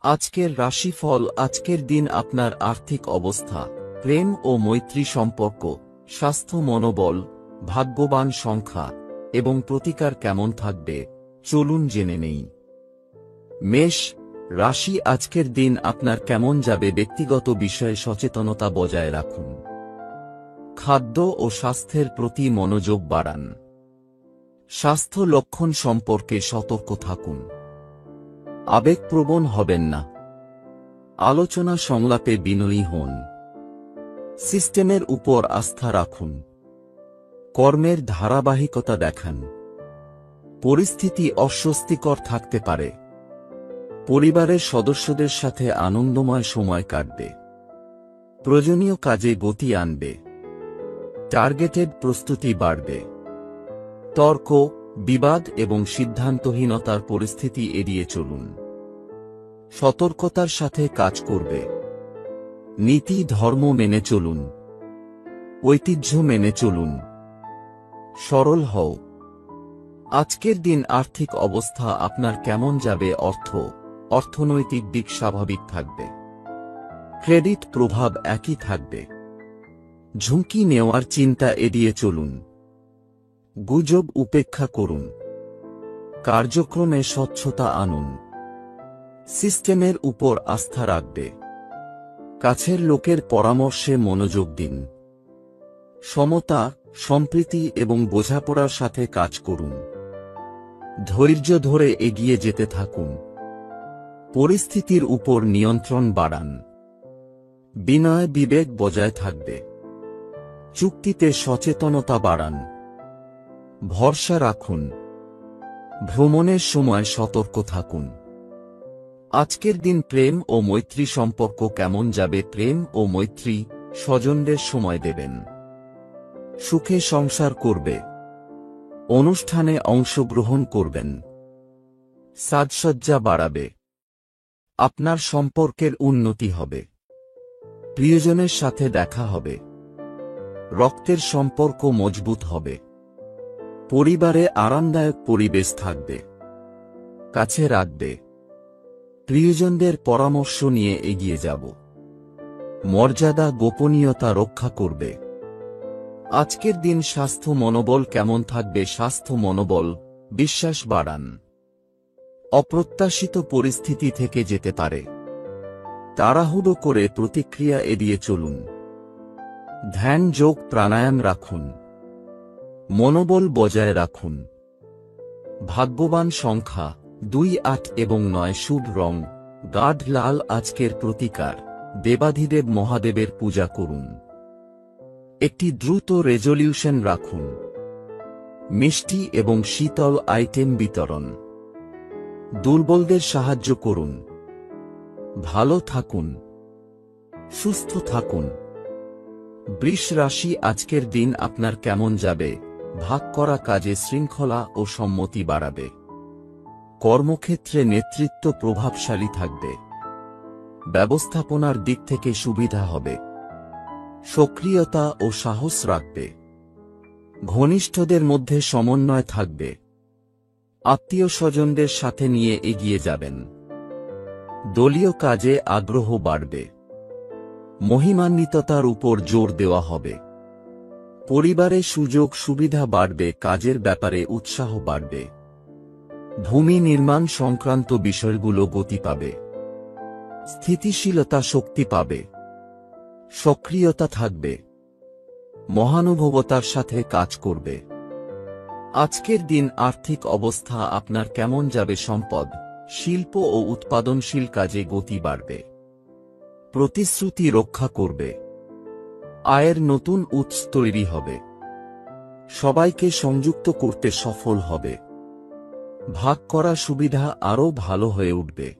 আজকের রাশিফল। আজকের দিন আপনার আর্থিক অবস্থা, প্রেম ও মৈত্রী সম্পর্ক, স্বাস্থ্য, মনোবল, ভাগ্যবান সংখ্যা এবং প্রতিকার কেমন থাকবে চলুন জেনে নেই। মেষ রাশি, আজকের দিন আপনার কেমন যাবে? ব্যক্তিগত বিষয়ে সচেতনতা বজায় রাখুন। খাদ্য ও স্বাস্থ্যের প্রতি মনোযোগ বাড়ান। স্বাস্থ্য লক্ষণ সম্পর্কে সতর্ক থাকুন। আবেগপ্রবণ হবেন না। আলোচনা সংলাপে বিনয়ী হন। সিস্টেমের উপর আস্থা রাখুন। কর্মের ধারাবাহিকতা দেখান। পরিস্থিতি অস্বস্তিকর থাকতে পারে। পরিবারের সদস্যদের সাথে আনন্দময় সময় কাটবে। প্রয়োজনীয় কাজে গতি আনবে। টার্গেটেড প্রস্তুতি বাড়বে। তর্ক, বিবাদ এবং সিদ্ধান্তহীনতার পরিস্থিতি এড়িয়ে চলুন। সতর্কতার সাথে কাজ করবে। নীতি ধর্ম মেনে চলুন। ঐতিহ্য মেনে চলুন। সরল হও। আজকের দিন আর্থিক অবস্থা আপনার কেমন যাবে? অর্থনৈতিক দিক স্বাভাবিক থাকবে। ক্রেডিট প্রভাব একই থাকবে। ঝুঁকি নেওয়ার চিন্তা এড়িয়ে চলুন। গুজব উপেক্ষা করুন। কার্যক্রমে স্বচ্ছতা আনুন। সিস্টেমের উপর আস্থা রাখবে। কাছের লোকের পরামর্শে মনোযোগ দিন। সমতা, সম্প্রীতি এবং বোঝাপড়ার সাথে কাজ করুন। ধৈর্য ধরে এগিয়ে যেতে থাকুন। পরিস্থিতির উপর নিয়ন্ত্রণ বাড়ান। বিনয় বিবেক বজায় থাকবে। চুক্তিতে সচেতনতা বাড়ান। ভরসা রাখুন। ভ্রমণের সময় সতর্ক থাকুন। আজকের দিন প্রেম ও মৈত্রী সম্পর্ক কেমন যাবে? প্রেম ও মৈত্রী, স্বজনদের সময় দেবেন। সুখে সংসার করবে। অনুষ্ঠানে অংশগ্রহণ করবেন। সাজসজ্জা বাড়াবে। আপনার সম্পর্কের উন্নতি হবে। প্রিয়জনের সাথে দেখা হবে। রক্তের সম্পর্ক মজবুত হবে। পরিবারে আরামদায়ক পরিবেশ থাকবে। কাছে রাখবে। প্রিয়জনদের পরামর্শ নিয়ে এগিয়ে যাব। মর্যাদা গোপনীয়তা রক্ষা করবে। আজকের দিন স্বাস্থ্য মনোবল কেমন থাকবে? স্বাস্থ্য মনোবল, বিশ্বাস বাড়ান। অপ্রত্যাশিত পরিস্থিতি থেকে যেতে পারে। তাড়াহুড়ো করে প্রতিক্রিয়া এড়িয়ে চলুন। ধ্যান, যোগ, প্রাণায়াম রাখুন। মনোবল বজায় রাখুন। ভাগ্যবান সংখ্যা 2, 8 এবং 9। শুভ রং গাঢ় লাল। আজকের প্রতিকার, দেবাধিদেব মহাদেবের পূজা করুন। একটি দ্রুত রেজলিউশন রাখুন। মিষ্টি এবং শীতল আইটেম বিতরণ। দুর্বলদের সাহায্য করুন। ভালো থাকুন। সুস্থ থাকুন। বৃষ রাশি, আজকের দিন আপনার কেমন যাবে? ভাগ করা কাজে শৃঙ্খলা ও সম্মতি বাড়াবে। কর্মক্ষেত্রে নেতৃত্ব প্রভাবশালী থাকবে। ব্যবস্থাপনার দিক থেকে সুবিধা হবে। সক্রিয়তা ও সাহস রাখবে। ঘনিষ্ঠদের মধ্যে সমন্বয় থাকবে। আত্মীয় স্বজনদের সাথে নিয়ে এগিয়ে যাবেন। দলীয় কাজে আগ্রহ বাড়বে। মহিমান্বিততার উপর জোর দেওয়া হবে। পরিবারে সুযোগ সুবিধা বাড়বে। কাজের ব্যাপারে উৎসাহ বাড়বে। ভূমি নির্মাণ সংক্রান্ত বিষয়গুলো গতি পাবে। স্থিতিশীলতা শক্তি পাবে। সক্রিয়তা থাকবে। মহানুভবতার সাথে কাজ করবে। আজকের দিন আর্থিক অবস্থা আপনার কেমন যাবে? সম্পদ, শিল্প ও উৎপাদনশীল কাজে গতি বাড়বে। প্রতিশ্রুতি রক্ষা করবে। আয়ের নতুন উৎস তৈরি হবে। সবাইকে সংযুক্ত করতে সফল হবে। ভাগ করা সুবিধা আরও ভালো হয়ে উঠবে।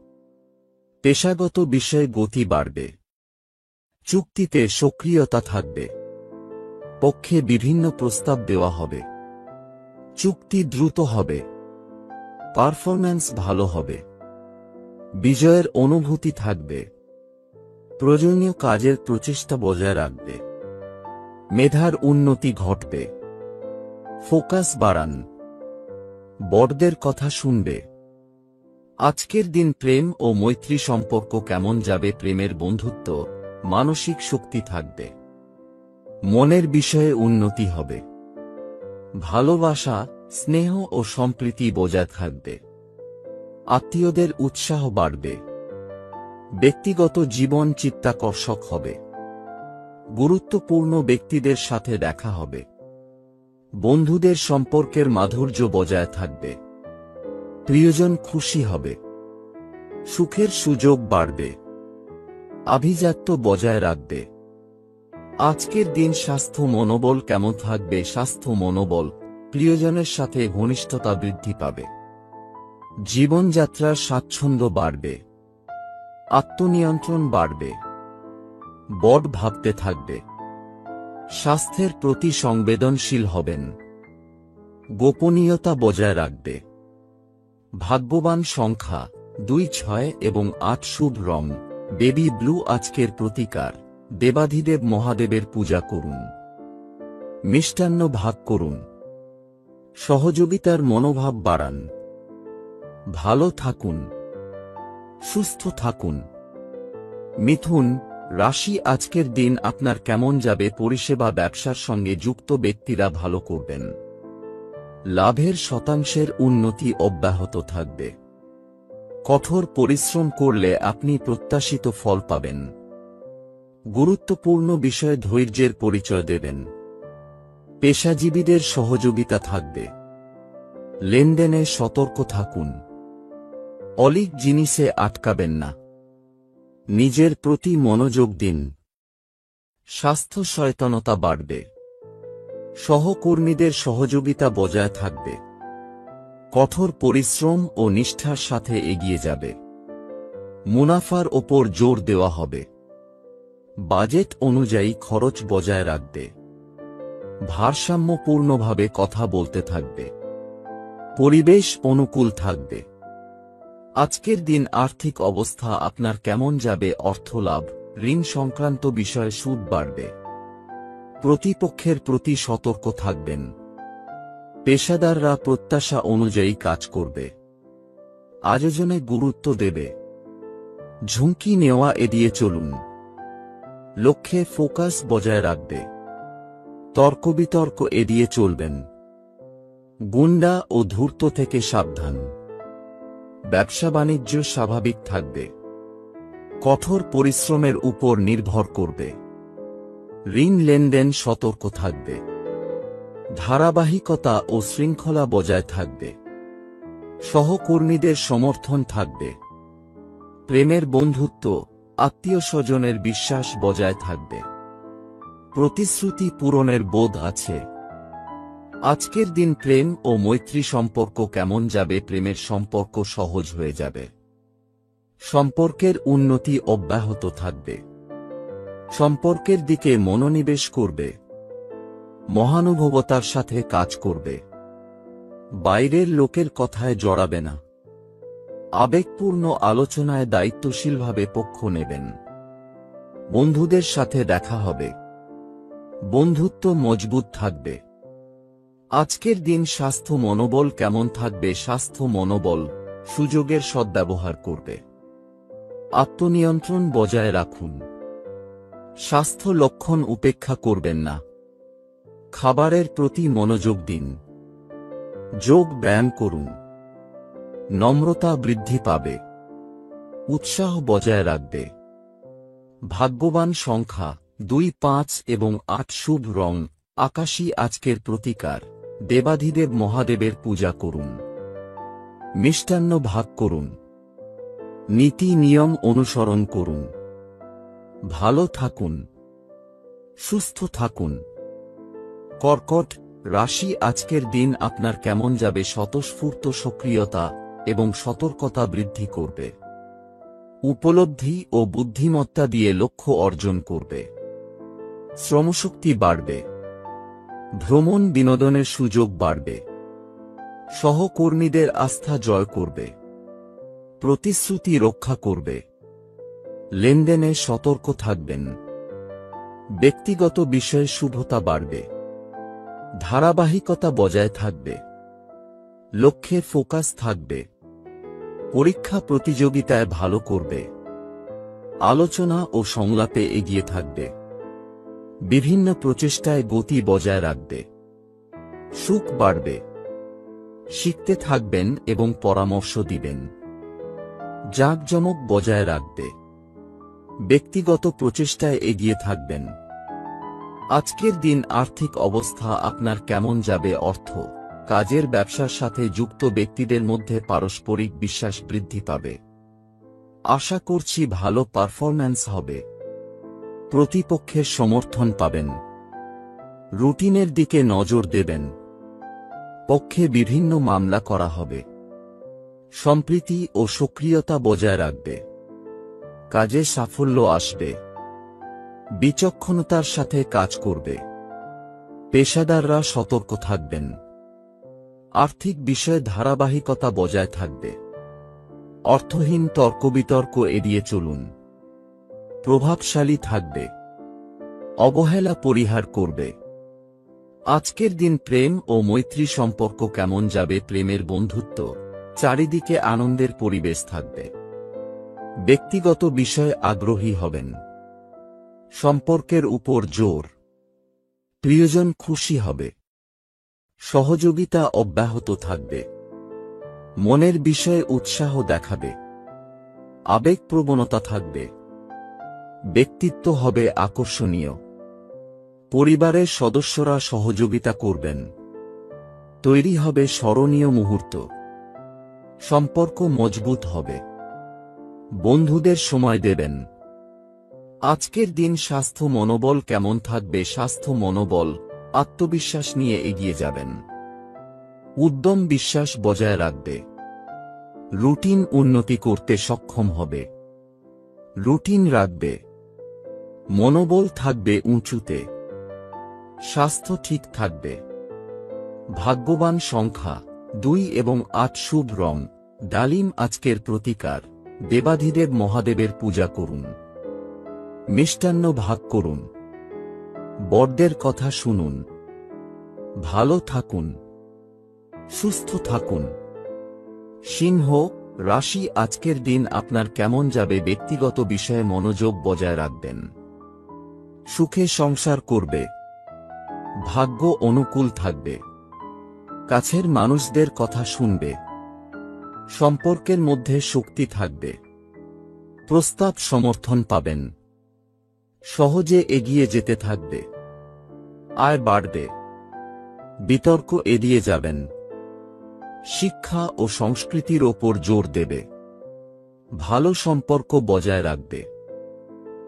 পেশাগত বিষয়ে গতি বাড়বে। চুক্তিতে সক্রিয়তা থাকবে। পক্ষে বিভিন্ন প্রস্তাব দেওয়া হবে। চুক্তি দ্রুত হবে। পারফরম্যান্স ভালো হবে। বিজয়ের অনুভূতি থাকবে। প্রয়োজনীয় কাজের প্রচেষ্টা বজায় রাখবে। মেধার উন্নতি ঘটবে। ফোকাস বাড়ান। বড়দের কথা শুনবে। আজকের দিন প্রেম ও মৈত্রী সম্পর্ক কেমন যাবে? প্রেমের বন্ধুত্ব, মানসিক শক্তি থাকবে। মনের বিষয়ে উন্নতি হবে। ভালোবাসা, স্নেহ ও সম্প্রীতি বজায় থাকবে। আত্মীয়দের উৎসাহ বাড়বে। ব্যক্তিগত জীবন চিত্তাকর্ষক হবে। গুরুত্বপূর্ণ ব্যক্তিদের সাথে দেখা হবে। বন্ধুদের সম্পর্কের মাধুর্য বজায় থাকবে। প্রিয়জন খুশি হবে। সুখের সুযোগ বাড়বে। আভিজাত্য বজায় রাখবে। আজকের দিন স্বাস্থ্য মনোবল কেমন থাকবে? স্বাস্থ্য মনোবল, প্রিয়জনের সাথে ঘনিষ্ঠতা বৃদ্ধি পাবে। জীবনযাত্রার স্বাচ্ছন্দ্য বাড়বে। আত্মনিয়ন্ত্রণ বাড়বে। বড় ভাবতে থাকবে। স্বাস্থ্যের প্রতি সংবেদনশীল হবেন। গোপনীয়তা বজায় রাখবে। ভাগ্যবান সংখ্যা 2, 6 এবং 8। শুভ রং বেবি ব্লু। আজকের প্রতিকার, দেবাধিদেব মহাদেবের পূজা করুন। মিষ্টান্ন ভাগ করুন। সহযোগিতার মনোভাব বাড়ান। ভালো থাকুন, সুস্থ থাকুন। মিথুন রাশি, আজকের দিন আপনার কেমন যাবে? পরিষেবা ব্যবসার সঙ্গে যুক্ত ব্যক্তিরা ভালো করবেন। লাভের শতাংশের উন্নতি অব্যাহত থাকবে। কঠোর পরিশ্রম করলে আপনি প্রত্যাশিত ফল পাবেন। গুরুত্বপূর্ণ বিষয়ে ধৈর্যের পরিচয় দেবেন। পেশাজীবীদের সহযোগিতা থাকবে। লেনদেনে সতর্ক থাকুন। অলিক জিনিসে আটকাবেন না। নিজের প্রতি মনোযোগ দিন। স্বাস্থ্য সচেতনতা বাড়বে। সহকর্মীদের সহযোগিতা বজায় থাকবে। কঠোর পরিশ্রম ও নিষ্ঠার সাথে এগিয়ে যাবে। মুনাফার ওপর জোর দেওয়া হবে। বাজেট অনুযায়ী খরচ বজায় রাখবে। ভারসাম্যপূর্ণভাবে কথা বলতে থাকবে। পরিবেশ অনুকূল থাকবে। আজকের দিন আর্থিক অবস্থা আপনার কেমন যাবে? অর্থলাভ, ঋণ সংক্রান্ত বিষয়ে সুদ বাড়বে। প্রতিপক্ষের প্রতি সতর্ক থাকবেন। পেশাদাররা প্রত্যাশা অনুযায়ী কাজ করবে। আয়োজনে গুরুত্ব দেবে। ঝুঁকি নেওয়া এড়িয়ে চলুন। লক্ষ্যে ফোকাস বজায় রাখবে। তর্কবিতর্ক এড়িয়ে চলবেন। গুন্ডা ও ধূর্ত থেকে সাবধান। ব্যবসা বাণিজ্য স্বাভাবিক থাকবে। কঠোর পরিশ্রমের উপর নির্ভর করবে। ঋণ লেনদেন সতর্ক থাকবে। ধারাবাহিকতা ও শৃঙ্খলা বজায় থাকবে। সহকর্মীদের সমর্থন থাকবে। প্রেমের বন্ধুত্ব, আত্মীয় স্বজনের বিশ্বাস বজায় থাকবে। প্রতিশ্রুতি পূরণের বোধ আছে। আজকের দিন প্রেম ও মৈত্রী সম্পর্ক কেমন যাবে? প্রেমের সম্পর্ক সহজ হয়ে যাবে। সম্পর্কের উন্নতি অব্যাহত থাকবে। সম্পর্কের দিকে মনোনিবেশ করবে। মহানুভবতার সাথে কাজ করবে। বাইরের লোকের কথায় জড়াবে না। আবেগপূর্ণ আলোচনায় দায়িত্বশীলভাবে পক্ষ নেবেন। বন্ধুদের সাথে দেখা হবে। বন্ধুত্ব মজবুত থাকবে। আজকের দিন স্বাস্থ্য মনোবল কেমন থাকবে? স্বাস্থ্য মনোবল, সুযোগের সদ্ব্যবহার করবে। আত্মনিয়ন্ত্রণ বজায় রাখুন। স্বাস্থ্য লক্ষণ উপেক্ষা করবেন না। খাবারের প্রতি মনোযোগ দিন। যোগ ব্যায়াম করুন। নম্রতা বৃদ্ধি পাবে। উৎসাহ বজায় রাখবে। ভাগ্যবান সংখ্যা 2, 5 এবং 8। শুভ রং আকাশী। আজকের প্রতিকার, দেবাধিদেব মহাদেবের পূজা করুন। মিষ্টান্ন ভাগ করুন। নীতি নিয়ম অনুসরণ করুন। ভালো থাকুন, সুস্থ থাকুন। কর্কট রাশি, আজকের দিন আপনার কেমন যাবে? স্বতঃস্ফূর্ত সক্রিয়তা এবং সতর্কতা বৃদ্ধি করবে। উপলব্ধি ও বুদ্ধিমত্তা দিয়ে লক্ষ্য অর্জন করবে। শ্রমশক্তি বাড়বে। ভ্রমণ বিনোদনের সুযোগ বাড়বে। সহকর্মীদের আস্থা জয় করবে। প্রতিশ্রুতি রক্ষা করবে। লেনদেনে সতর্ক থাকবেন। ব্যক্তিগত বিষয়ে শুভতা বাড়বে। ধারাবাহিকতা বজায় থাকবে। লক্ষ্যে ফোকাস থাকবে। পরীক্ষা প্রতিযোগিতায় ভালো করবে। আলোচনা ও সংলাপে এগিয়ে থাকবে। বিভিন্ন প্রচেষ্টায় গতি বজায় রাখবে। সুখ বাড়বে। শিখতে থাকবেন এবং পরামর্শ দিবেন। জাঁকজমক বজায় রাখবে। ব্যক্তিগত প্রচেষ্টায় এগিয়ে থাকবেন। আজকের দিন আর্থিক অবস্থা আপনার কেমন যাবে? অর্থ, কাজের ব্যবসার সাথে যুক্ত ব্যক্তিদের মধ্যে পারস্পরিক বিশ্বাস বৃদ্ধি পাবে। আশা করছি ভালো পারফরম্যান্স হবে। প্রতিপক্ষের সমর্থন পাবেন। রুটিনের দিকে নজর দেবেন। পক্ষে বিভিন্ন মামলা করা হবে। সম্প্রীতি ও সক্রিয়তা বজায় রাখবে। কাজে সাফল্য আসবে। বিচক্ষণতার সাথে কাজ করবে। পেশাদাররা সতর্ক থাকবেন। আর্থিক বিষয়ে ধারাবাহিকতা বজায় থাকবে। অর্থহীন তর্কবিতর্ক এড়িয়ে চলুন। প্রভাবশালী থাকবে। অবহেলা পরিহার করবে। আজকের দিন প্রেম ও মৈত্রী সম্পর্ক কেমন যাবে? প্রেমের বন্ধুত্ব, চারিদিকে আনন্দের পরিবেশ থাকবে। ব্যক্তিগত বিষয়ে আগ্রহী হবেন। সম্পর্কের উপর জোর। প্রিয়জন খুশি হবে। সহযোগিতা অব্যাহত থাকবে। মনের বিষয়ে উৎসাহ দেখাবে। আবেগপ্রবণতা থাকবে। ব্যক্তিত্ব হবে আকর্ষণীয়। পরিবারের সদস্যরা সহযোগিতা করবেন। তৈরি হবে স্মরণীয় মুহূর্ত। সম্পর্ক মজবুত হবে। বন্ধুদের সময় দেবেন। আজকের দিন স্বাস্থ্য মনোবল কেমন থাকবে? স্বাস্থ্য মনোবল, আত্মবিশ্বাস নিয়ে এগিয়ে যাবেন। উদ্যম বিশ্বাস বজায় রাখবে। রুটিন উন্নতি করতে সক্ষম হবে। রুটিন রাখবে। মনোবল থাকবে উঁচুতে। স্বাস্থ্য ঠিক থাকবে। ভাগ্যবান সংখ্যা 2 এবং 8। শুভ রং ডালিম। আজকের প্রতিকার, দেবাধিদেব মহাদেবের পূজা করুন। মিষ্টান্ন ভাগ করুন। বড়দের কথা শুনুন। ভালো থাকুন। সুস্থ থাকুন। সিংহ রাশি, আজকের দিন আপনার কেমন যাবে? ব্যক্তিগত বিষয়ে মনোযোগ বজায় রাখবেন। সুখে সংসার করবে। ভাগ্য অনুকূল থাকবে। কাছের মানুষদের কথা শুনবে। সম্পর্কের মধ্যে শক্তি থাকবে। প্রস্তাব সমর্থন পাবেন। সহজে এগিয়ে যেতে থাকবে। আয় বাড়বে। বিতর্ক এড়িয়ে যাবেন। শিক্ষা ও সংস্কৃতির ওপর জোর দেবে। ভালো সম্পর্ক বজায় রাখবে।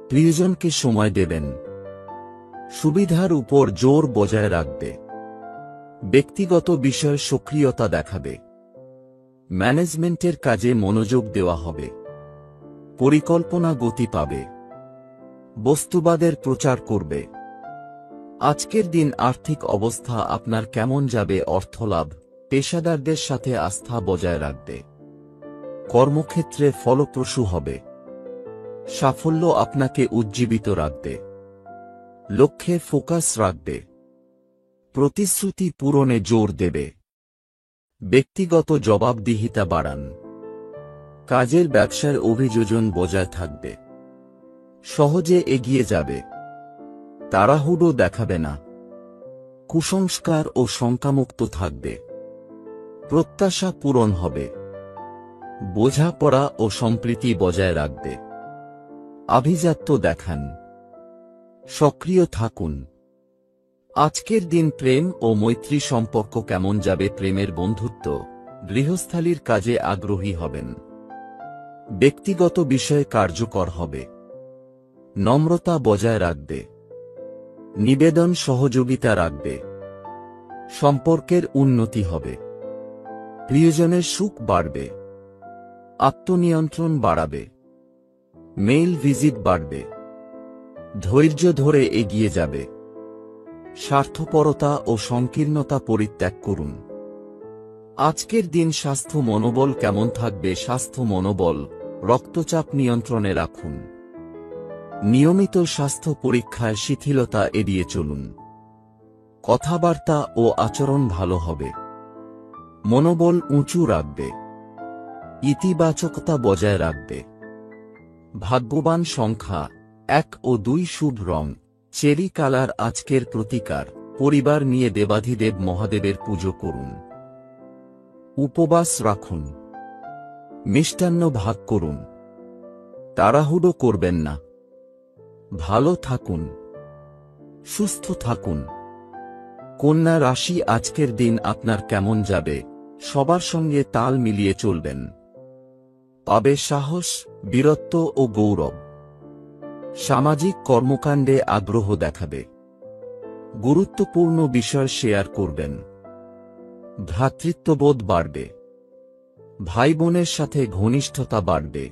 প্রিয়জনকে সময় দেবেন। সুবিধার উপর জোর বজায় রাখবে। ব্যক্তিগত বিষয়ে সক্রিয়তা দেখাবে। ম্যানেজমেন্টের কাজে মনোযোগ দেওয়া হবে। পরিকল্পনা গতি পাবে। বস্তুবাদের প্রচার করবে। আজকের দিন আর্থিক অবস্থা আপনার কেমন যাবে? অর্থলাভ, পেশাদারদের সাথে আস্থা বজায় রাখবে। কর্মক্ষেত্রে ফলপ্রসূ হবে। সাফল্য আপনাকে উজ্জীবিত রাখবে। লক্ষ্যে ফোকাস রাখবে। প্রতিশ্রুতি পূরণে জোর দেবে। ব্যক্তিগত জবাবদিহিতা বাড়ান। কাজের ব্যবসার অভিযোজন বজায় থাকবে। সহজে এগিয়ে যাবে। তাড়াহুড়ো দেখাবে না। কুসংস্কার ও শঙ্কামুক্ত থাকবে। প্রত্যাশা পূরণ হবে। বোঝাপড়া ও সম্প্রীতি বজায় রাখবে। আভিজাত্য দেখান। সক্রিয় থাকুন। আজকের দিন প্রেম ও মৈত্রী সম্পর্ক কেমন যাবে? প্রেমের বন্ধুত্ব, গৃহস্থালির কাজে আগ্রহী হবেন। ব্যক্তিগত বিষয়ে কার্যকর হবে। নম্রতা বজায় রাখবে। নিবেদন সহযোগিতা রাখবে। সম্পর্কের উন্নতি হবে। প্রিয়জনের সুখ বাড়বে। আত্মনিয়ন্ত্রণ বাড়াবে। মেইল ভিজিট বাড়বে। ধৈর্য ধরে এগিয়ে যাবে। স্বার্থপরতা ও সংকীর্ণতা পরিত্যাগ করুন। আজকের দিন স্বাস্থ্য মনোবল কেমন থাকবে? স্বাস্থ্য মনোবল, রক্তচাপ নিয়ন্ত্রণে রাখুন। নিয়মিত স্বাস্থ্য পরীক্ষায় শিথিলতা এড়িয়ে চলুন। কথাবার্তা ও আচরণ ভালো হবে। মনোবল উঁচু রাখবে। ইতিবাচকতা বজায় রাখবে। ভাগ্যবান সংখ্যা 1 ও 2, শুভ রং চেরি কালার আজকের প্রতিকার। পরিবার নিয়ে দেবাধিদেব মহাদেবের পুজো করুন। উপবাস রাখুন। মিষ্টান্ন ভাগ করুন। তাড়াহুড়ো করবেন না। ভালো থাকুন, সুস্থ থাকুন। কন্যা রাশি আজকের দিন আপনার কেমন যাবে? সবার সঙ্গে তাল মিলিয়ে চলবেন। পাবে সাহস, বীরত্ব ও গৌরব। সামাজিক কর্মকাণ্ডে আগ্রহ দেখাবে। গুরুত্বপূর্ণ বিষয় শেয়ার করবেন। ভ্রাতৃত্ববোধ বাড়বে। ভাই বোনের সাথে ঘনিষ্ঠতা বাড়বে।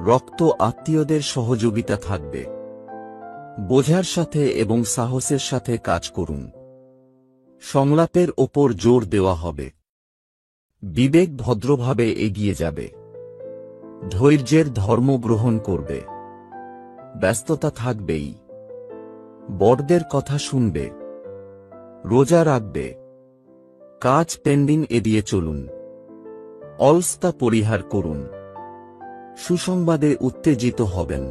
রক্ত আত্মীয়দের সহযোগিতা থাকবে। বোঝার সাথে এবং সাহসের সাথে কাজ করুন। সংলাপের ওপর জোর দেওয়া হবে। বিবেক ভদ্রভাবে এগিয়ে যাবে। ধৈর্যের ধর্ম গ্রহণ করবে। ব্যস্ততা থাকবেই। বড়দের কথা শুনবে। রোজা রাখবে। কাজ পেন্ডিং এড়িয়ে চলুন। অলসতা পরিহার করুন। সুসংবাদে উত্তেজিত হবেন।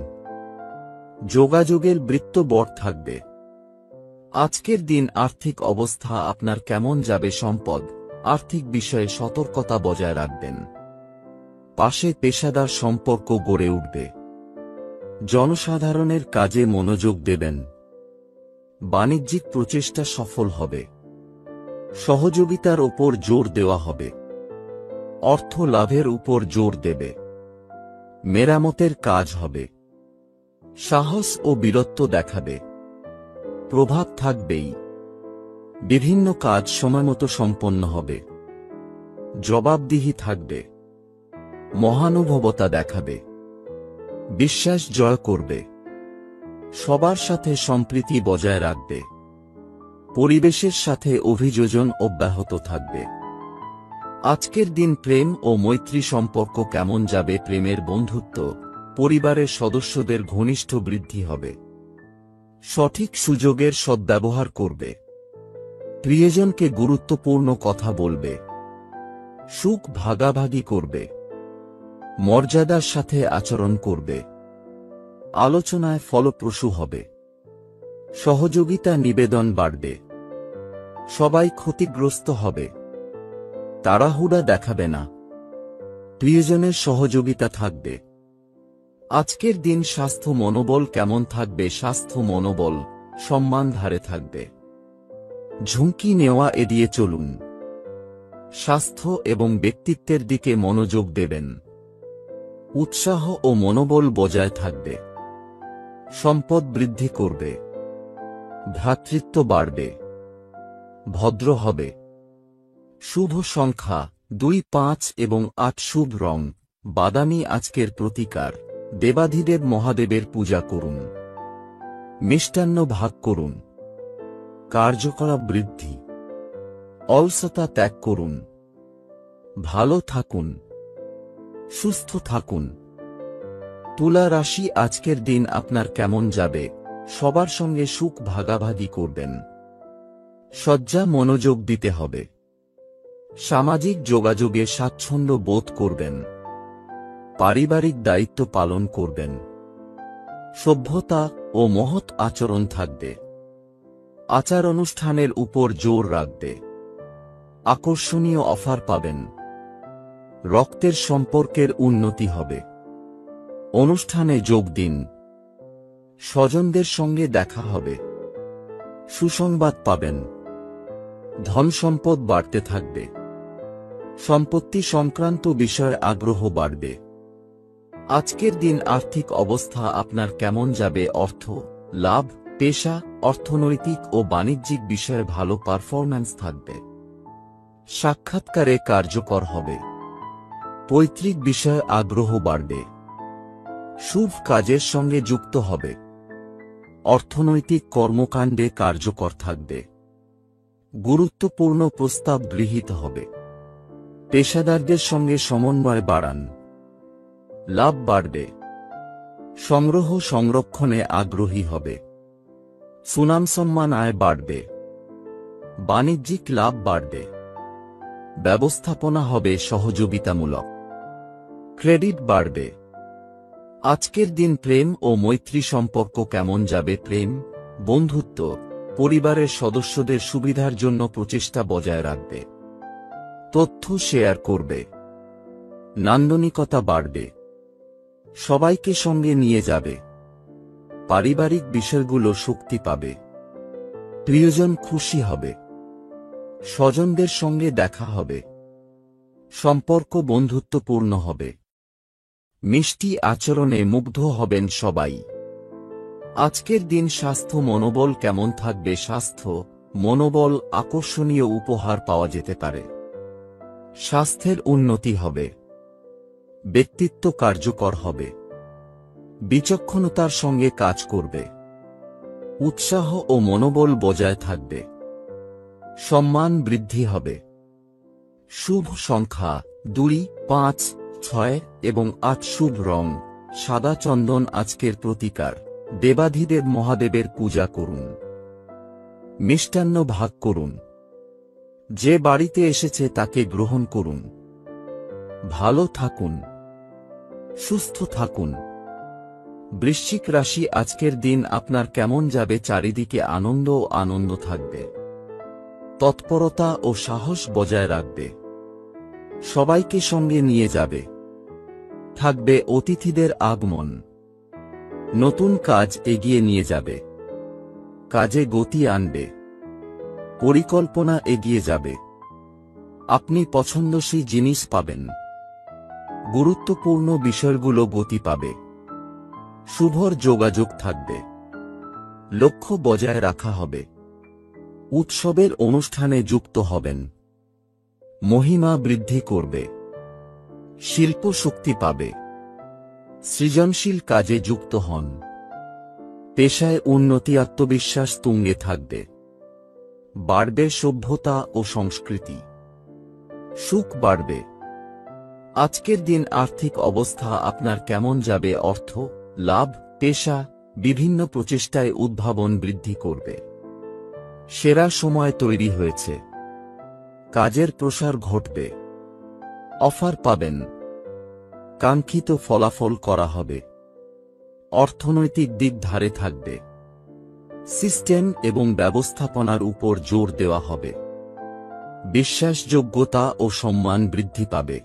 যোগাযোগের বৃত্ত বড় থাকবে। আজকের দিন আর্থিক অবস্থা আপনার কেমন যাবে? সম্পদ, আর্থিক বিষয়ে সতর্কতা বজায় রাখবেন। পাশে পেশাদার সম্পর্ক গড়ে উঠবে। জনসাধারণের কাজে মনোযোগ দেবেন। বাণিজ্যিক প্রচেষ্টা সফল হবে। সহযোগিতার ওপর জোর দেওয়া হবে। অর্থ লাভের উপর জোর দেবে। মেরামতের কাজ হবে। সাহস ও বীরত্ব দেখাবে। প্রভাব থাকবেই। বিভিন্ন কাজ সময়মতো সম্পন্ন হবে। জবাবদিহি থাকবে। মহানুভবতা দেখাবে। বিশ্বাস জয় করবে। সবার সাথে সম্প্রীতি বজায় রাখবে। পরিবেশের সাথে অভিযোজন অব্যাহত থাকবে। আজকের দিন প্রেম ও মৈত্রী সম্পর্ক কেমন যাবে? প্রেমের বন্ধুত্ব, পরিবারের সদস্যদের ঘনিষ্ঠ বৃদ্ধি হবে। সঠিক সুযোগের সদ্ব্যবহার করবে। প্রিয়জনকে গুরুত্বপূর্ণ কথা বলবে। সুখ ভাগাভাগি করবে। মর্যাদার সাথে আচরণ করবে। আলোচনায় ফলপ্রসূ হবে। সহযোগিতা নিবেদন বাড়বে। সবাই ক্ষতিগ্রস্ত হবে। তাড়াহুড়া দেখাবে না। প্রিয়জনের সহযোগিতা থাকবে। আজকের দিন স্বাস্থ্য মনোবল কেমন থাকবে? স্বাস্থ্য মনোবল সম্মান ধারে থাকবে। ঝুঁকি নেওয়া এড়িয়ে চলুন। স্বাস্থ্য এবং ব্যক্তিত্বের দিকে মনোযোগ দেবেন। উৎসাহ ও মনোবল বজায় থাকবে। সম্পদ বৃদ্ধি করবে। ভ্রাতৃত্ব বাড়বে। ভদ্র হবে। শুভ সংখ্যা 2, 5 এবং 8, শুভ রং বাদামি আজকের প্রতিকার। দেবাধিদেব মহাদেবের পূজা করুন। মিষ্টান্ন ভাগ করুন। কার্যকলাপ বৃদ্ধি। অলসতা ত্যাগ করুন। ভালো থাকুন, সুস্থ থাকুন। তুলা রাশি আজকের দিন আপনার কেমন যাবে? সবার সঙ্গে সুখ ভাগাভাগি করবেন। শয্যা মনোযোগ দিতে হবে। সামাজিক যোগাযোগে স্বাচ্ছন্দ্য বোধ করবেন। পারিবারিক দায়িত্ব পালন করবেন। সভ্যতা ও মহৎ আচরণ থাকবে। আচার অনুষ্ঠানের উপর জোর রাখবে। আকর্ষণীয় অফার পাবেন। রক্তের সম্পর্কের উন্নতি হবে। অনুষ্ঠানে যোগ দিন। স্বজনদের সঙ্গে দেখা হবে। সুসংবাদ পাবেন। ধন সম্পদ বাড়তে থাকবে। সম্পত্তি সংক্রান্ত বিষয়ে আগ্রহ বাড়বে। আজকের দিন আর্থিক অবস্থা আপনার কেমন যাবে? অর্থ লাভ, পেশা, অর্থনৈতিক ও বাণিজ্যিক বিষয়ে ভালো পারফরম্যান্স থাকবে। সাক্ষাৎকারে কার্যকর হবে। পৈতৃক বিষয়ে আগ্রহ বাড়বে। শুভ কাজের সঙ্গে যুক্ত হবে। অর্থনৈতিক কর্মকাণ্ডে কার্যকর থাকবে। গুরুত্বপূর্ণ প্রস্তাব গৃহীত হবে। পেশাদারদের সঙ্গে সমন্বয় বাড়ান। লাভ বাড়বে। সংগ্রহ সংরক্ষণে আগ্রহী হবে। সুনাম সম্মান আয় বাড়বে। বাণিজ্যিক লাভ বাড়বে। ব্যবস্থাপনা হবে সহযোগিতামূলক। ক্রেডিট বাড়বে। আজকের দিন প্রেম ও মৈত্রী সম্পর্ক কেমন যাবে? প্রেম, বন্ধুত্ব, পরিবারের সদস্যদের সুবিধার জন্য প্রচেষ্টা বজায় রাখবে। তথ্য শেয়ার করবে। নান্দনিকতা বাড়বে। সবাইকে সঙ্গে নিয়ে যাবে। পারিবারিক বিষয়গুলো শক্তি পাবে। প্রিয়জন খুশি হবে। স্বজনদের সঙ্গে দেখা হবে। সম্পর্ক বন্ধুত্বপূর্ণ হবে। মিষ্টি আচরণে মুগ্ধ হবেন সবাই। আজকের দিন স্বাস্থ্য মনোবল কেমন থাকবে? স্বাস্থ্য মনোবল আকর্ষণীয় উপহার পাওয়া যেতে পারে। স্বাস্থ্যের উন্নতি হবে। ব্যক্তিত্ব কার্যকর হবে। বিচক্ষণতার সঙ্গে কাজ করবে। উৎসাহ ও মনোবল বজায় থাকবে। সম্মান বৃদ্ধি হবে। শুভ সংখ্যা 2, 5, 6 এবং 8। শুভ রং সাদা চন্দন। আজকের প্রতিকার: দেবাধিদেব মহাদেবের পূজা করুন। মিষ্টান্ন ভাগ করুন। যে বাড়িতে এসেছে তাকে গ্রহণ করুন। ভালো থাকুন, সুস্থ থাকুন। বৃশ্চিক রাশি, আজকের দিন আপনার কেমন যাবে? চারিদিকে আনন্দ ও আনন্দ থাকবে। তৎপরতা ও সাহস বজায় রাখবে। সবাইকে সঙ্গে নিয়ে যাবে। থাকবে অতিথিদের আগমন। নতুন কাজ এগিয়ে নিয়ে যাবে। কাজে গতি আনবে। পরিকল্পনা এগিয়ে যাবে। আপনি পছন্দসই জিনিস পাবেন। গুরুত্বপূর্ণ বিষয়গুলো গতি পাবে। শুভর যোগাযোগ থাকবে। লক্ষ্য বজায় রাখা হবে। উৎসবের অনুষ্ঠানে যুক্ত হবেন। মহিমা বৃদ্ধি করবে। শিল্প শক্তি পাবে। সৃজনশীল কাজে যুক্ত হন। পেশায় উন্নতি, আত্মবিশ্বাস তুঙ্গে থাকবে। বাড়বে সভ্যতা ও সংস্কৃতি। সুখ বাড়বে। আজকের দিন আর্থিক অবস্থা আপনার কেমন যাবে? অর্থ লাভ, পেশা, বিভিন্ন প্রচেষ্টায় উদ্ভাবন বৃদ্ধি করবে। সেরা সময় তৈরি হয়েছে। কাজের প্রসার ঘটবে। অফার পাবেন। কাঙ্ক্ষিত ফলাফল করা হবে। অর্থনৈতিক দিক ধারে থাকবে। সিস্টেম এবং ব্যবস্থাপনার উপর জোর দেওয়া হবে। বিশ্বাসযোগ্যতা ও সম্মান বৃদ্ধি পাবে।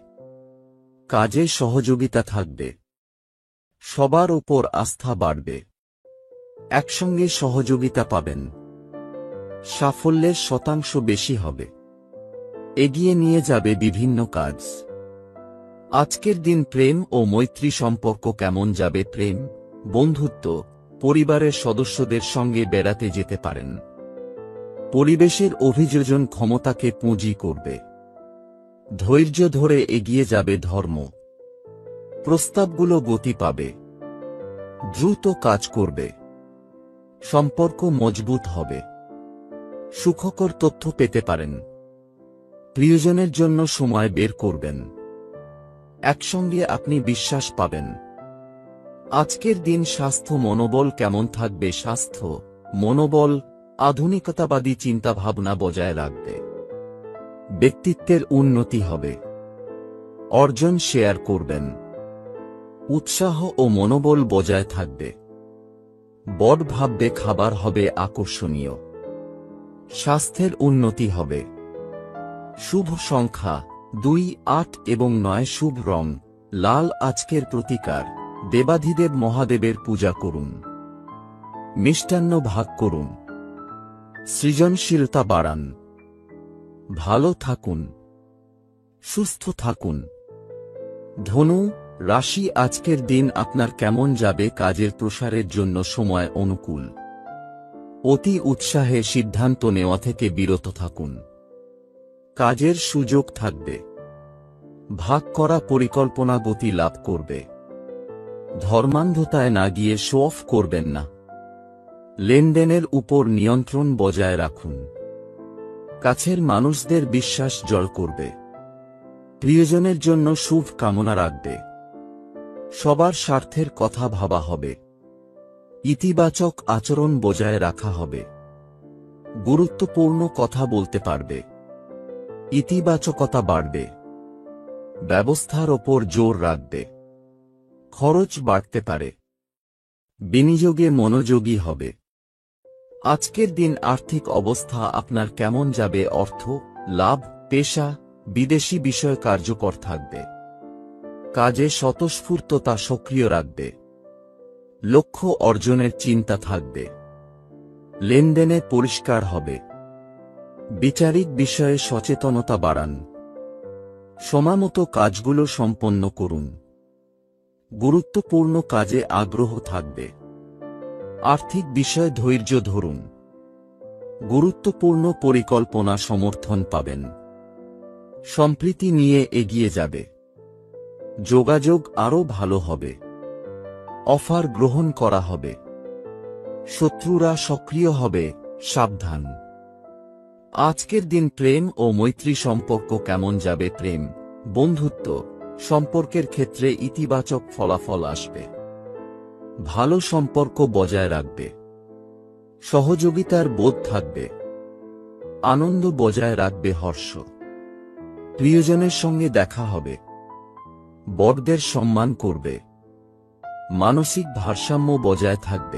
কাজে সহযোগিতা থাকবে। সবার উপর আস্থা বাড়বে। একসঙ্গে সহযোগিতা পাবেন। সাফল্যের শতাংশ বেশি হবে। এগিয়ে নিয়ে যাবে বিভিন্ন কাজ। আজকের দিন প্রেম ও মৈত্রী সম্পর্ক কেমন যাবে? প্রেম, বন্ধুত্ব, পরিবারের সদস্যদের সঙ্গে বেড়াতে যেতে পারেন। পরিবেশের অভিযোজন ক্ষমতাকে পুঁজি করবে। ধৈর্য ধরে এগিয়ে যাবে ধর্ম। প্রস্তাবগুলো গতি পাবে। দ্রুত কাজ করবে। সম্পর্ক মজবুত হবে। সুখকর তথ্য পেতে পারেন। প্রিয়জনের জন্য সময় বের করবেন। একসঙ্গে আপনি বিশ্বাস পাবেন। আজকের দিন স্বাস্থ্য মনোবল কেমন থাকবে? স্বাস্থ্য মনোবল আধুনিকতাবাদী চিন্তাভাবনা বজায় রাখবে। ব্যক্তিত্বের উন্নতি হবে। অর্জন শেয়ার করবেন। উৎসাহ ও মনোবল বজায় থাকবে। বড় ভাববে খাবার হবে আকর্ষণীয়। স্বাস্থ্যের উন্নতি হবে। শুভ সংখ্যা 2, 8 এবং 9। শুভ রং লাল। আজকের প্রতিকার: দেবাধিদেব মহাদেবের পূজা করুন। মিষ্টান্ন ভাগ করুন। সৃজনশীলতা বাড়ান। ভালো থাকুন, সুস্থ থাকুন। ধনু রাশি, আজকের দিন আপনার কেমন যাবে? কাজের প্রসারের জন্য সময় অনুকূল। অতি উৎসাহে সিদ্ধান্ত নেওয়া থেকে বিরত থাকুন। কাজের সুযোগ থাকবে। ভাগ করা পরিকল্পনা গতি লাভ করবে। ধর্মান্ধতায় না গিয়ে শো অফ করবেন না। লেনদেনের উপর নিয়ন্ত্রণ বজায় রাখুন। কাছের মানুষদের বিশ্বাস জয় করবে। প্রিয়জনের জন্য শুভ কামনা রাখবে। সবার স্বার্থের কথা ভাবা হবে। ইতিবাচক আচরণ বজায় রাখা হবে। গুরুত্বপূর্ণ কথা বলতে পারবে। ইতিবাচকতা বাড়বে। ব্যবস্থার ওপর জোর রাখবে। খরচ বাড়তে পারে। বিনিয়োগে মনোযোগী হবে। আজকের দিন আর্থিক অবস্থা আপনার কেমন যাবে? অর্থ, লাভ, পেশা, বিদেশি বিষয় কার্যকর থাকবে। কাজে স্বতঃস্ফূর্ততা সক্রিয় রাখবে। লক্ষ্য অর্জনের চিন্তা থাকবে। লেনদেনে পরিষ্কার হবে। বিচারিক বিষয়ে সচেতনতা বাড়ান। সময়মতো কাজগুলো সম্পন্ন করুন। গুরুত্বপূর্ণ কাজে আগ্রহ থাকবে। আর্থিক বিষয়ে ধৈর্য ধরুন। গুরুত্বপূর্ণ পরিকল্পনা সমর্থন পাবেন। সম্প্রীতি নিয়ে এগিয়ে যাবে। যোগাযোগ আরও ভালো হবে। অফার গ্রহণ করা হবে। শত্রুরা সক্রিয় হবে, সাবধান। আজকের দিন প্রেম ও মৈত্রী সম্পর্ক কেমন যাবে? প্রেম, বন্ধুত্ব, সম্পর্কের ক্ষেত্রে ইতিবাচক ফলাফল আসবে। ভালো সম্পর্ক বজায় রাখবে। সহযোগিতার বোধ থাকবে। আনন্দ বজায় রাখবে। হর্ষ। প্রিয়জনের সঙ্গে দেখা হবে। বড়দের সম্মান করবে। মানসিক ভারসাম্য বজায় থাকবে।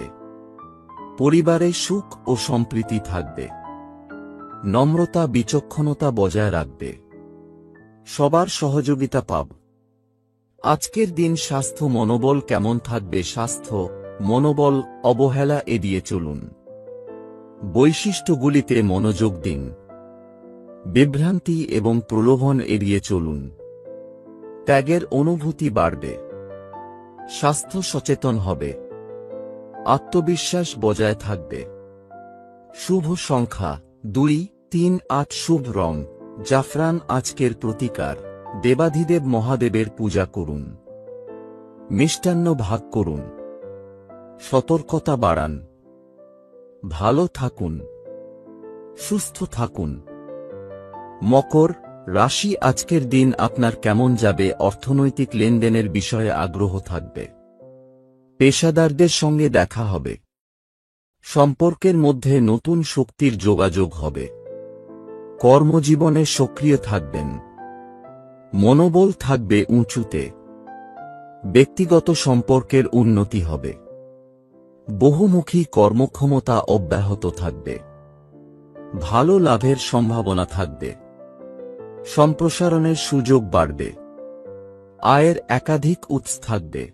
পরিবারে সুখ ও সম্প্রীতি থাকবে। নম্রতা বিচক্ষণতা বজায় রাখবে। সবার সহযোগিতা পাব। আজকের দিন স্বাস্থ্য মনোবল কেমন থাকবে? স্বাস্থ্য, মনোবল, অবহেলা এড়িয়ে চলুন। বৈশিষ্ট্যগুলিতে মনোযোগ দিন। বিভ্রান্তি এবং প্রলোভন এড়িয়ে চলুন। ত্যাগের অনুভূতি বাড়বে। স্বাস্থ্য সচেতন হবে। আত্মবিশ্বাস বজায় থাকবে। শুভ সংখ্যা 2, 3, 8। শুভ রং জাফরান। আজকের প্রতিকার, দেবাধিদেব মহাদেবের পূজা করুন। মিষ্টান্ন ভাগ করুন। সতর্কতা বাড়ান। ভালো থাকুন। সুস্থ থাকুন। মকর রাশি। আজকের দিন আপনার কেমন যাবে? অর্থনৈতিক লেনদেনের বিষয়ে আগ্রহ থাকবে। পেশাদারদের সঙ্গে দেখা হবে। সম্পর্কের মধ্যে নতুন শক্তির যোগাযোগ হবে। কর্মজীবনে সক্রিয় থাকবেন। মনোবল থাকবে উঁচুতে। ব্যক্তিগত সম্পর্কের উন্নতি হবে। বহুমুখী কর্মক্ষমতা অব্যাহত থাকবে। ভালো লাভের সম্ভাবনা থাকবে। সম্প্রসারণের সুযোগ বাড়বে। আয়ের একাধিক উৎস থাকবে।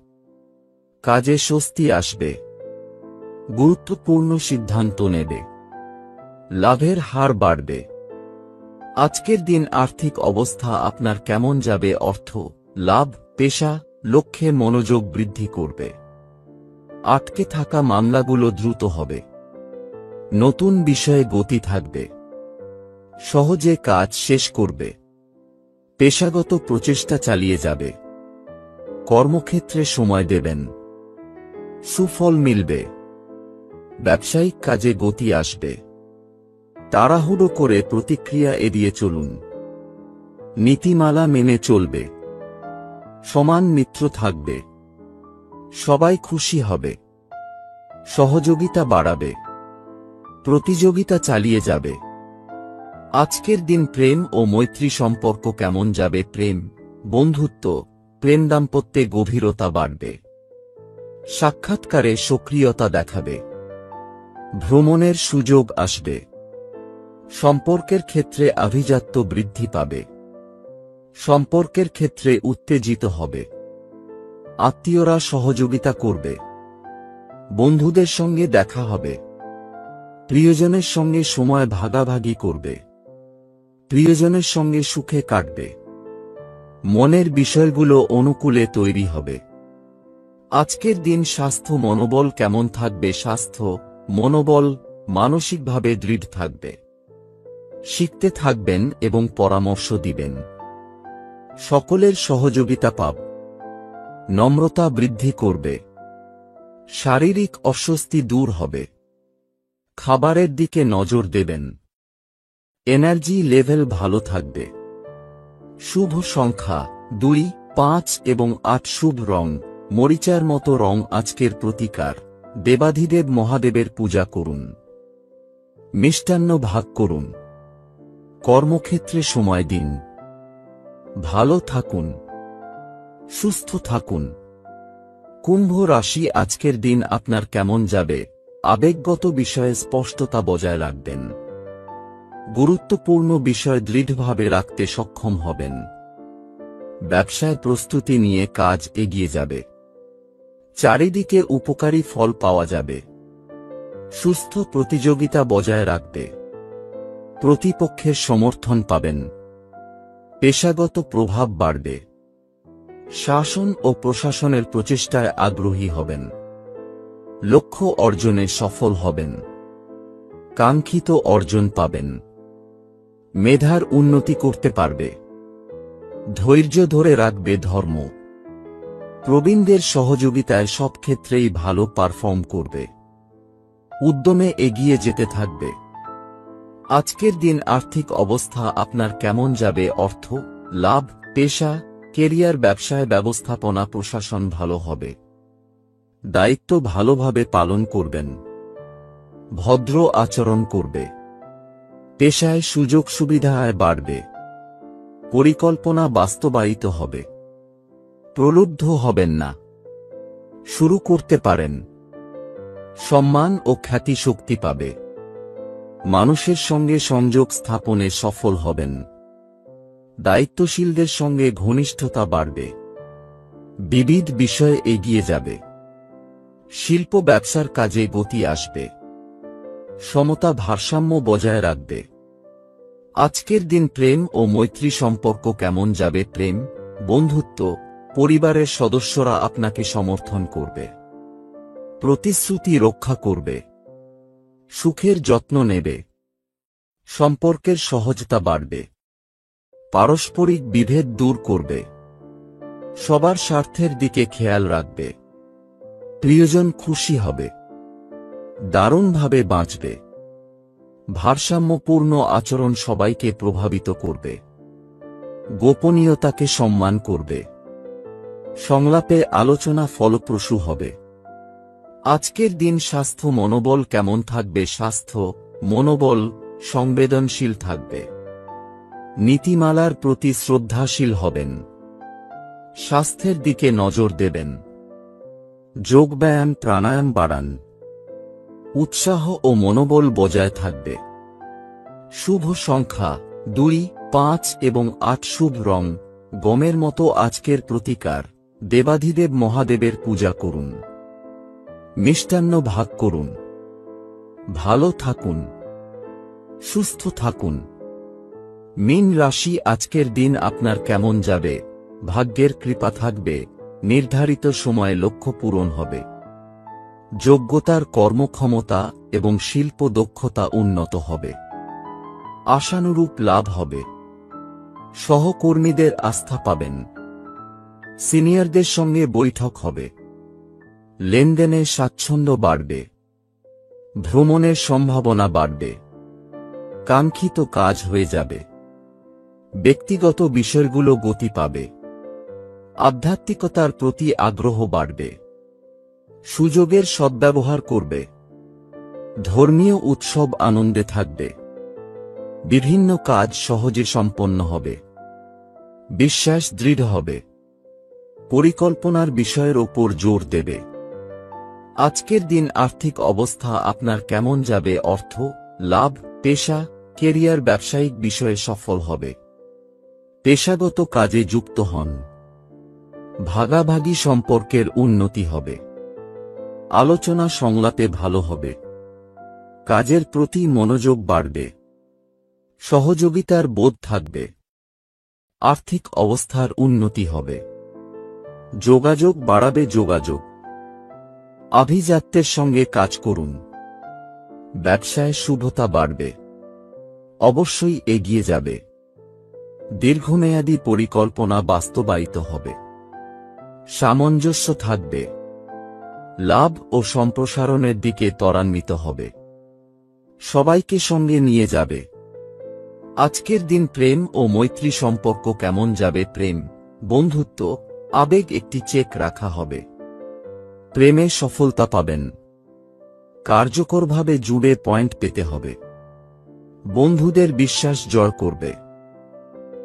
কাজে স্বস্তি আসবে। গুরুত্বপূর্ণ সিদ্ধান্ত নেবে। লাভের হার বাড়বে। আজকের দিন আর্থিক অবস্থা আপনার কেমন যাবে? অর্থ, লাভ, পেশা, লক্ষ্যে মনোযোগ বৃদ্ধি করবে। আটকে থাকা মামলাগুলো দ্রুত হবে। নতুন বিষয়ে গতি থাকবে। সহজে কাজ শেষ করবে। পেশাগত প্রচেষ্টা চালিয়ে যাবে। কর্মক্ষেত্রে সময় দেবেন। সুফল মিলবে। ব্যবসায়িক কাজে গতি আসবে। তাড়াহুড়ো করে প্রতিক্রিয়া এড়িয়ে চলুন। নীতিমালা মেনে চলবে। সমান মিত্র থাকবে। সবাই খুশি হবে। সহযোগিতা বাড়াবে। প্রতিযোগিতা চালিয়ে যাবে। আজকের দিন প্রেম ও মৈত্রী সম্পর্ক কেমন যাবে? প্রেম, বন্ধুত্ব, প্রেম দাম্পত্যে গভীরতা বাড়বে। সাক্ষাৎকারে সক্রিয়তা দেখাবে। ভ্রমণের সুযোগ আসবে। সম্পর্কের ক্ষেত্রে আভিজাত্য বৃদ্ধি পাবে। সম্পর্কের ক্ষেত্রে উত্তেজিত হবে। আত্মীয়রা সহযোগিতা করবে। বন্ধুদের সঙ্গে দেখা হবে। প্রিয়জনের সঙ্গে সময় ভাগাভাগি করবে। প্রিয়জনের সঙ্গে সুখে কাটবে। মনের বিষয়গুলো অনুকূলে তৈরি হবে। আজকের দিন স্বাস্থ্য মনোবল কেমন থাকবে? স্বাস্থ্য, মনোবল, মানসিকভাবে দৃঢ় থাকবে। শিখতে থাকবেন এবং পরামর্শ দিবেন। সকলের সহযোগিতা পাব। নম্রতা বৃদ্ধি করবে। শারীরিক অস্বস্তি দূর হবে। খাবারের দিকে নজর দেবেন। এনার্জি লেভেল ভালো থাকবে। শুভ সংখ্যা 2, 5 এবং 8। শুভ রং মরিচার মতো রং। আজকের প্রতিকার, দেবাধিদেব মহাদেবের পূজা করুন। মিষ্টান্ন ভাগ করুন। কর্মক্ষেত্রে সময় দিন। ভালো থাকুন, সুস্থ থাকুন। কুম্ভ রাশি, আজকের দিন আপনার কেমন যাবে? আবেগগত বিষয়ে স্পষ্টতা বজায় রাখবেন। গুরুত্বপূর্ণ বিষয় দৃঢ়ভাবে রাখতে সক্ষম হবেন। ব্যবসায় প্রস্তুতি নিয়ে কাজ এগিয়ে যাবে। চারিদিকে উপকারী ফল পাওয়া যাবে। সুস্থ প্রতিযোগিতা বজায় রাখবে। প্রতিপক্ষের সমর্থন পাবেন। পেশাগত প্রভাব বাড়বে। শাসন ও প্রশাসনের প্রচেষ্টায় আগ্রহী হবেন। লক্ষ্য অর্জনে সফল হবেন। কাঙ্ক্ষিত অর্জন পাবেন। মেধার উন্নতি করতে পারবে। ধৈর্য ধরে রাখবে ধর্ম। প্রবীণদের সহযোগিতায় সব ক্ষেত্রেই ভালো পারফর্ম করবে। উদ্যমে এগিয়ে যেতে থাকবে। আজকের দিন আর্থিক অবস্থা আপনার কেমন যাবে? অর্থ, লাভ, পেশা, কেরিয়ার, ব্যবসায় ব্যবস্থাপনা, প্রশাসন ভালো হবে। দায়িত্ব ভালোভাবে পালন করবেন। ভদ্র আচরণ করবে। পেশায় সুযোগ সুবিধায় বাড়বে। পরিকল্পনা বাস্তবায়িত হবে। প্রলুব্ধ হবেন না। শুরু করতে পারেন। সম্মান ও খ্যাতি শক্তি পাবে। মানুষের সঙ্গে সংযোগ স্থাপনে সফল হবেন। দায়িত্বশীলদের সঙ্গে ঘনিষ্ঠতা বাড়বে। বিবিধ বিষয়ে এগিয়ে যাবে। শিল্প ব্যবসার কাজে গতি আসবে। সমতা ভারসাম্য বজায় রাখবে। আজকের দিন প্রেম ও মৈত্রী সম্পর্ক কেমন যাবে? প্রেম, বন্ধুত্ব, পরিবারের সদস্যরা আপনাকে সমর্থন করবে। প্রতিশ্রুতি রক্ষা করবে। সুখের যত্ন নেবে। সম্পর্কের সহজতা বাড়বে। পারস্পরিক বিভেদ দূর করবে। সবার স্বার্থের দিকে খেয়াল রাখবে। প্রিয়জন খুশি হবে। দারুণভাবে বাঁচবে। ভারসাম্যপূর্ণ আচরণ সবাইকে প্রভাবিত করবে। গোপনীয়তাকে সম্মান করবে। সংলাপে আলোচনা ফলপ্রসূ হবে। আজকের দিন স্বাস্থ্য মনোবল কেমন থাকবে? স্বাস্থ্য মনোবল সংবেদনশীল থাকবে। নীতিমালার প্রতি শ্রদ্ধাশীল হবেন। স্বাস্থ্যের দিকে নজর দেবেন। যোগব্যায়াম প্রাণায়াম বাড়ান। উৎসাহ ও মনোবল বজায় থাকবে। শুভ সংখ্যা 2, 5 এবং 8। শুভ রং গমের মতো। আজকের প্রতিকার, দেবাধিদেব মহাদেবের পূজা করুন। মিষ্টান্ন ভাগ করুন। ভালো থাকুন, সুস্থ থাকুন। মীন রাশি, আজকের দিন আপনার কেমন যাবে? ভাগ্যের কৃপা থাকবে। নির্ধারিত সময়ে লক্ষ্য পূরণ হবে। যোগ্যতার কর্মক্ষমতা এবং শিল্প দক্ষতা উন্নত হবে। আশানুরূপ লাভ হবে। সহকর্মীদের আস্থা পাবেন। সিনিয়রদের সঙ্গে বৈঠক হবে। লেনদেনে স্বাচ্ছন্দ্য বাড়বে। ভ্রমণের সম্ভাবনা বাড়বে। কাঙ্ক্ষিত কাজ হয়ে যাবে। ব্যক্তিগত বিষয়গুলো গতি পাবে। আধ্যাত্মিকতার প্রতি আগ্রহ বাড়বে। সুযোগের সদ্ব্যবহার করবে। ধর্মীয় উৎসব আনন্দে থাকবে। বিভিন্ন কাজ সহজে সম্পন্ন হবে। বিশ্বাস দৃঢ় হবে। পরিকল্পনার বিষয়ের ওপর জোর দেবে। আজকের দিন আর্থিক অবস্থা আপনার কেমন যাবে? অর্থ, লাভ, পেশা, কেরিয়ার, ব্যবসায়িক বিষয়ে সফল হবে। পেশাগত কাজে যুক্ত হন। ভাগাভাগি সম্পর্কের উন্নতি হবে। আলোচনা সংলাপে ভালো হবে। কাজের প্রতি মনোযোগ বাড়বে। সহযোগিতার বোধ থাকবে। আর্থিক অবস্থার উন্নতি হবে। যোগাযোগ বাড়াবে। যোগাযোগ আভিজাত্যের সঙ্গে কাজ করুন। ব্যবসায় শুভতা বাড়বে। অবশ্যই এগিয়ে যাবে। দীর্ঘমেয়াদী পরিকল্পনা বাস্তবায়িত হবে। সামঞ্জস্য থাকবে। লাভ ও সম্প্রসারণের দিকে ত্বরান্বিত হবে। সবাইকে সঙ্গে নিয়ে যাবে। আজকের দিন প্রেম ও মৈত্রী সম্পর্ক কেমন যাবে? প্রেম, বন্ধুত্ব, আবেগ একটি চেক রাখা হবে। প্রেমে সফলতা পাবেন। কার্যকরভাবে জুড়ে পয়েন্ট পেতে হবে। বন্ধুদের বিশ্বাস জয় করবে।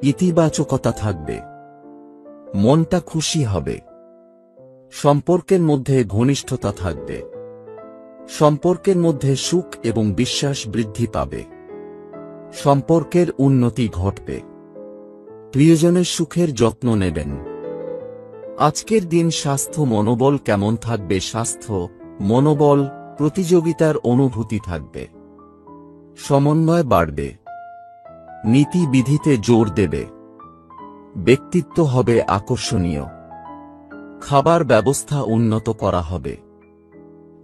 ইতিবাচকতা থাকবে। মনটা খুশি হবে। সম্পর্কের মধ্যে ঘনিষ্ঠতা থাকবে। সম্পর্কের মধ্যে সুখ এবং বিশ্বাস বৃদ্ধি পাবে। সম্পর্কের উন্নতি ঘটবে। প্রিয়জনের সুখের যত্ন নেবেন। আজকের দিন স্বাস্থ্য মনোবল কেমন থাকবে? স্বাস্থ্য মনোবল প্রতিযোগিতার অনুভূতি থাকবে। সমন্বয় বাড়বে। নীতি বিধিতে জোর দেবে। ব্যক্তিত্ব হবে আকর্ষণীয়। খাবার ব্যবস্থা উন্নত করা হবে।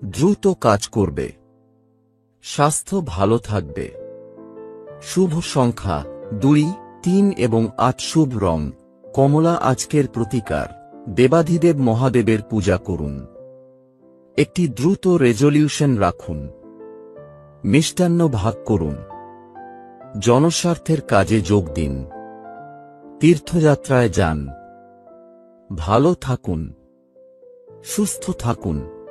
দ্রুত কাজ করবে। স্বাস্থ্য ভালো থাকবে। শুভ সংখ্যা 2, 3 এবং 8। শুভ রং কমলা। আজকের প্রতিকার দেবাধিদেব মহাদেবের পূজা করুন। একটি দ্রুত রেজলিউশন রাখুন। মিষ্টান্ন ভাগ করুন। জনস্বার্থের কাজে যোগ দিন। তীর্থযাত্রায় যান। ভালো থাকুন। সুস্থ থাকুন।